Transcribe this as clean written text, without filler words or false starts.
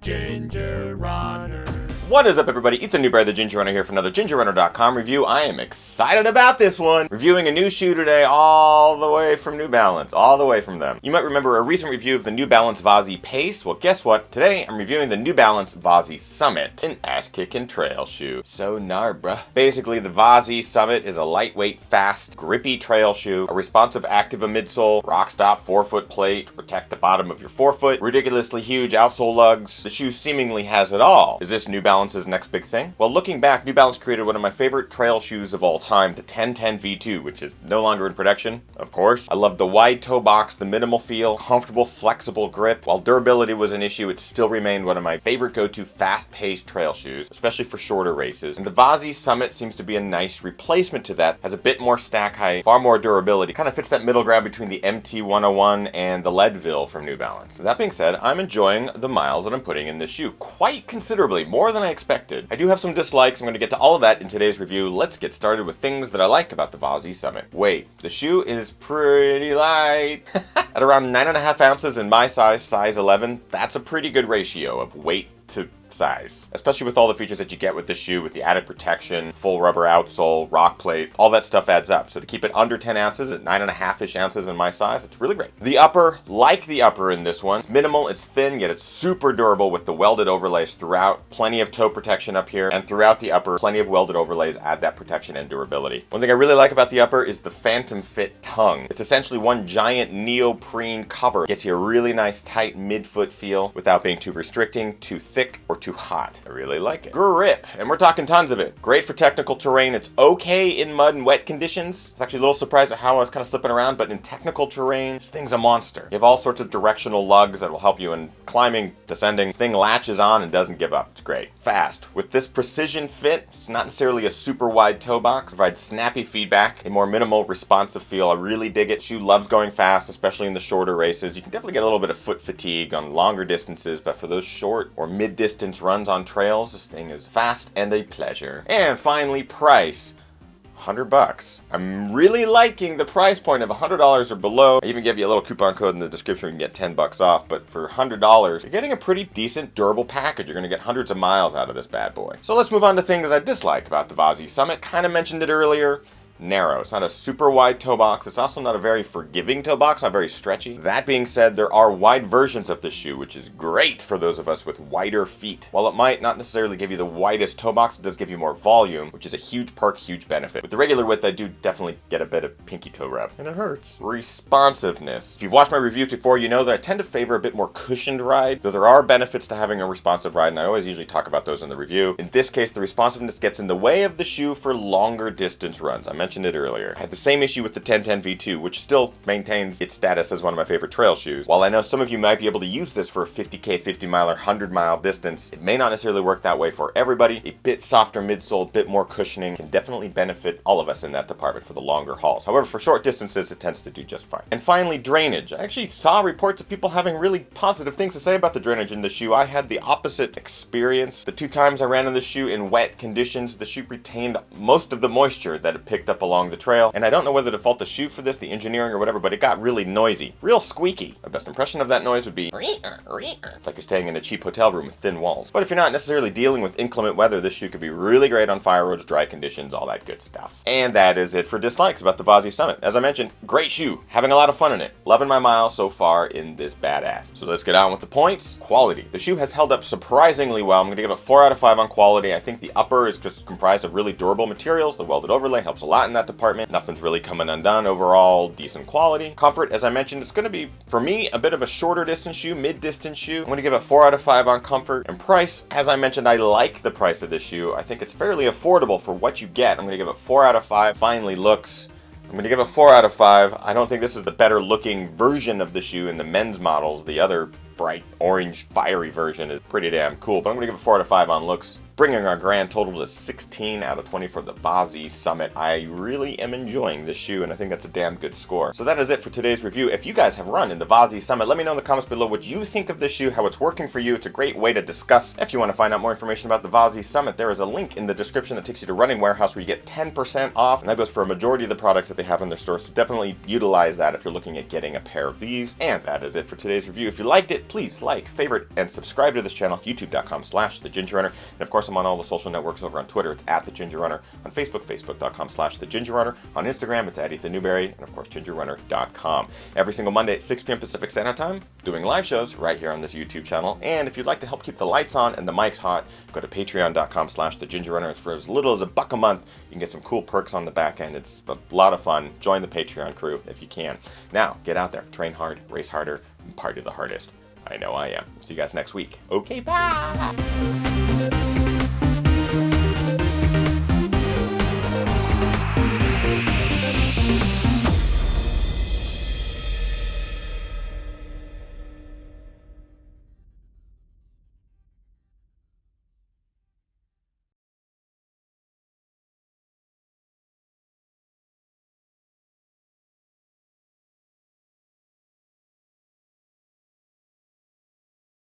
Ginger Runner. What is up, everybody? Ethan Newberry, the Ginger Runner, here for another gingerrunner.com review. I am excited about this one. Reviewing a new shoe today, all the way from New Balance, all the way from them. You might remember a recent review of the New Balance Vazee Pace. Well, guess what? Today, I'm reviewing the New Balance Vazee Summit, an ass-kicking trail shoe. So gnar, bruh. Basically, the Vazee Summit is a lightweight, fast, grippy trail shoe, a responsive Acteva midsole, rock-stop 4-foot plate to protect the bottom of your forefoot, ridiculously huge outsole lugs. The shoe seemingly has it all. Is this New Balance's next big thing? Well, looking back, New Balance created one of my favorite trail shoes of all time, the 1010 V2, which is no longer in production, of course. I love the wide toe box, the minimal feel, comfortable, flexible grip. While durability was an issue, it still remained one of my favorite go-to fast-paced trail shoes, especially for shorter races. And the Vazee Summit seems to be a nice replacement to that. Has a bit more stack height, far more durability. Kind of fits that middle ground between the MT101 and the Leadville from New Balance. That being said, I'm enjoying the miles that I'm putting in this shoe quite considerably, more than I expected. I do have some dislikes. I'm going to get to all of that in today's review. Let's get started with things that I like about the Vazee Summit. Wait, the shoe is pretty light. At around 9.5 ounces in my size 11, that's a pretty good ratio of weight to size, especially with all the features that you get with this shoe, with the added protection, full rubber outsole, rock plate, all that stuff adds up. So to keep it under 10 ounces at 9.5-ish ounces in my size, it's really great. The upper, like the upper in this one, it's minimal, it's thin, yet it's super durable with the welded overlays throughout. Plenty of toe protection up here, and throughout the upper, plenty of welded overlays add that protection and durability. One thing I really like about the upper is the Phantom Fit tongue. It's essentially one giant neoprene cover. It gets you a really nice tight midfoot feel without being too restricting, too thick, or too hot. I really like it. Grip, and we're talking tons of it. Great for technical terrain. It's okay in mud and wet conditions. It's actually a little surprised at how I was kind of slipping around, but in technical terrain, this thing's a monster. You have all sorts of directional lugs that will help you in climbing, descending. This thing latches on and doesn't give up. It's great. Fast. With this precision fit, it's not necessarily a super wide toe box. It provides snappy feedback, a more minimal responsive feel. I really dig it. Shoe loves going fast, especially in the shorter races. You can definitely get a little bit of foot fatigue on longer distances, but for those short or mid-distance runs on trails, this thing is fast and a pleasure. And finally, price. $100. I'm really liking the price point of $100 or below. I even give you a little coupon code in the description where you can get $10 off, but for $100, you're getting a pretty decent durable package. You're going to get hundreds of miles out of this bad boy. So let's move on to things that I dislike about the Vazee Summit. Kind of mentioned it earlier. Narrow. It's not a super wide toe box. It's also not a very forgiving toe box, not very stretchy. That being said, there are wide versions of this shoe, which is great for those of us with wider feet. While it might not necessarily give you the widest toe box, it does give you more volume, which is a huge perk, huge benefit. With the regular width, I do definitely get a bit of pinky toe rub, and it hurts. Responsiveness. If you've watched my reviews before, you know that I tend to favor a bit more cushioned ride, though there are benefits to having a responsive ride, and I always usually talk about those in the review. In this case, the responsiveness gets in the way of the shoe for longer distance runs. I mentioned it earlier. I had the same issue with the 1010 V2, which still maintains its status as one of my favorite trail shoes. While I know some of you might be able to use this for a 50K, 50 mile, or 100 mile distance, it may not necessarily work that way for everybody. A bit softer midsole, a bit more cushioning can definitely benefit all of us in that department for the longer hauls. However, for short distances, it tends to do just fine. And finally, drainage. I actually saw reports of people having really positive things to say about the drainage in the shoe. I had the opposite experience. The 2 times I ran in the shoe in wet conditions, the shoe retained most of the moisture that it picked up along the trail, and I don't know whether to fault the shoe for this, the engineering or whatever, but it got really noisy, real squeaky. My best impression of that noise would be it's like you're staying in a cheap hotel room with thin walls. But if you're not necessarily dealing with inclement weather, this shoe could be really great on fire roads, dry conditions, all that good stuff. And that is it for dislikes about the Vazee Summit. As I mentioned, great shoe, having a lot of fun in it, loving my miles so far in this badass. So let's get on with the points. Quality. The shoe has held up surprisingly well. I'm going to give it 4 out of 5 on quality. I think the upper is just comprised of really durable materials. The welded overlay helps a lot in that department. Nothing's really coming undone. Overall, decent quality. Comfort, as I mentioned, it's going to be, for me, a bit of a shorter distance shoe, mid-distance shoe. I'm going to give it 4 out of 5 on comfort. And price, as I mentioned, I like the price of this shoe. I think it's fairly affordable for what you get. I'm going to give it 4 out of 5. Finally, looks. I'm going to give it 4 out of 5. I don't think this is the better looking version of the shoe in the men's models. The other bright orange fiery version is pretty damn cool, but I'm going to give it 4 out of 5 on looks. bringing our grand total to 16 out of 20 for the Vazee Summit. I really am enjoying this shoe, and I think that's a damn good score. So that is it for today's review. If you guys have run in the Vazee Summit, let me know in the comments below what you think of this shoe, how it's working for you. It's a great way to discuss. If you want to find out more information about the Vazee Summit, there is a link in the description that takes you to Running Warehouse where you get 10% off, and that goes for a majority of the products that they have in their store, so definitely utilize that if you're looking at getting a pair of these. And that is it for today's review. If you liked it, please like, favorite, and subscribe to this channel, youtube.com/thegingerrunner. And of course, I'm on all the social networks. Over on Twitter, it's @thegingerrunner. On Facebook, facebook.com/thegingerrunner. On Instagram, it's @EthanNewberry. And of course, gingerrunner.com. Every single Monday at 6 p.m. Pacific Standard Time, doing live shows right here on this YouTube channel. And if you'd like to help keep the lights on and the mics hot, go to patreon.com/thegingerrunner. It's for as little as $1 a month. You can get some cool perks on the back end. It's a lot of fun. Join the Patreon crew if you can. Now, get out there, train hard, race harder, and party the hardest. I know I am. See you guys next week. Okay, bye!